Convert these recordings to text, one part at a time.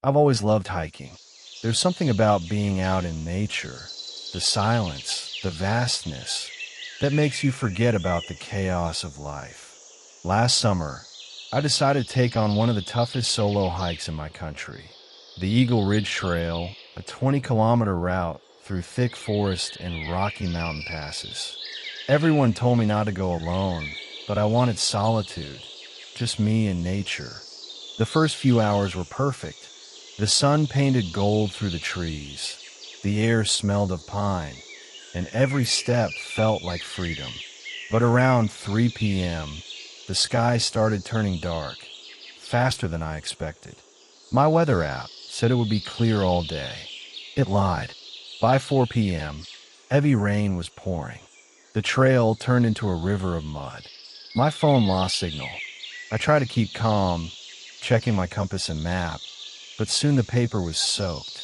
I've always loved hiking. There's something about being out in nature, the silence, the vastness, that makes you forget about the chaos of life. Last summer, I decided to take on one of the toughest solo hikes in my country. The Eagle Ridge Trail, a 20-kilometer route through thick forest and rocky mountain passes. Everyone told me not to go alone, but I wanted solitude, just me and nature. The first few hours were perfect. The sun painted gold through the trees. The air smelled of pine, and every step felt like freedom. But around 3 p.m., the sky started turning dark, faster than I expected. My weather app said it would be clear all day. It lied. By 4 p.m., heavy rain was pouring. The trail turned into a river of mud. My phone lost signal. I tried to keep calm, checking my compass and map, but soon the paper was soaked.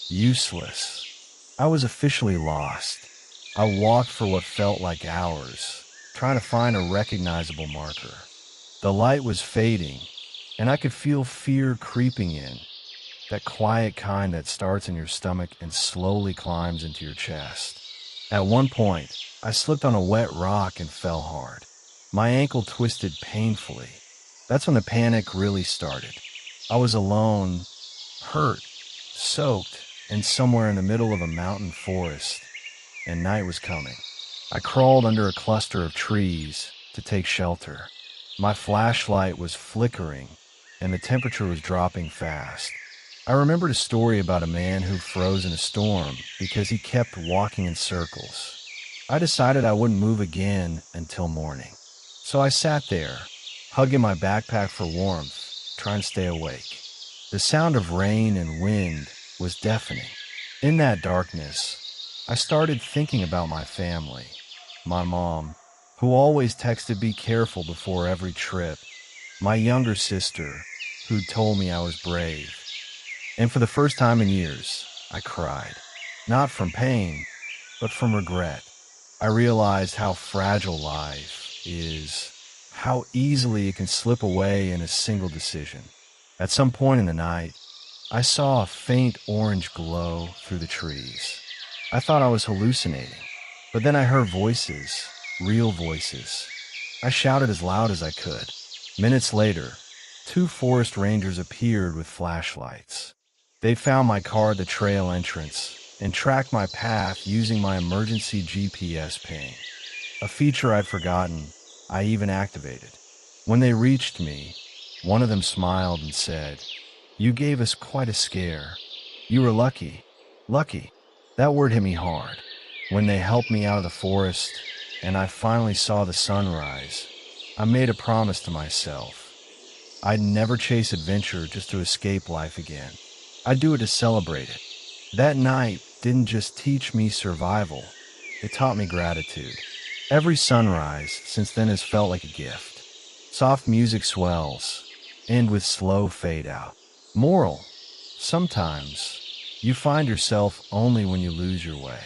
Useless. I was officially lost. I walked for what felt like hours, trying to find a recognizable marker. The light was fading, and I could feel fear creeping in, that quiet kind that starts in your stomach and slowly climbs into your chest. At one point, I slipped on a wet rock and fell hard. My ankle twisted painfully. That's when the panic really started. I was alone, hurt, soaked, and somewhere in the middle of a mountain forest, and night was coming. I crawled under a cluster of trees to take shelter. My flashlight was flickering, and the temperature was dropping fast. I remembered a story about a man who froze in a storm because he kept walking in circles. I decided I wouldn't move again until morning. So I sat there, hugging my backpack for warmth, trying to stay awake. The sound of rain and wind was deafening. In that darkness, I started thinking about my family. My mom, who always texted be careful before every trip. My younger sister, who told me I was brave. And for the first time in years, I cried. Not from pain, but from regret. I realized how fragile life is, how easily it can slip away in a single decision. At some point in the night, I saw a faint orange glow through the trees. I thought I was hallucinating, but then I heard voices, real voices. I shouted as loud as I could. Minutes later, 2 forest rangers appeared with flashlights. They found my car at the trail entrance and tracked my path using my emergency GPS ping, a feature I'd forgotten I even activated. When they reached me, one of them smiled and said, "You gave us quite a scare. You were lucky." Lucky. That word hit me hard. When they helped me out of the forest and I finally saw the sunrise, I made a promise to myself. I'd never chase adventure just to escape life again. I'd do it to celebrate it. That night didn't just teach me survival, it taught me gratitude. Every sunrise since then has felt like a gift. Soft music swells, end with slow fade out. Moral: sometimes you find yourself only when you lose your way.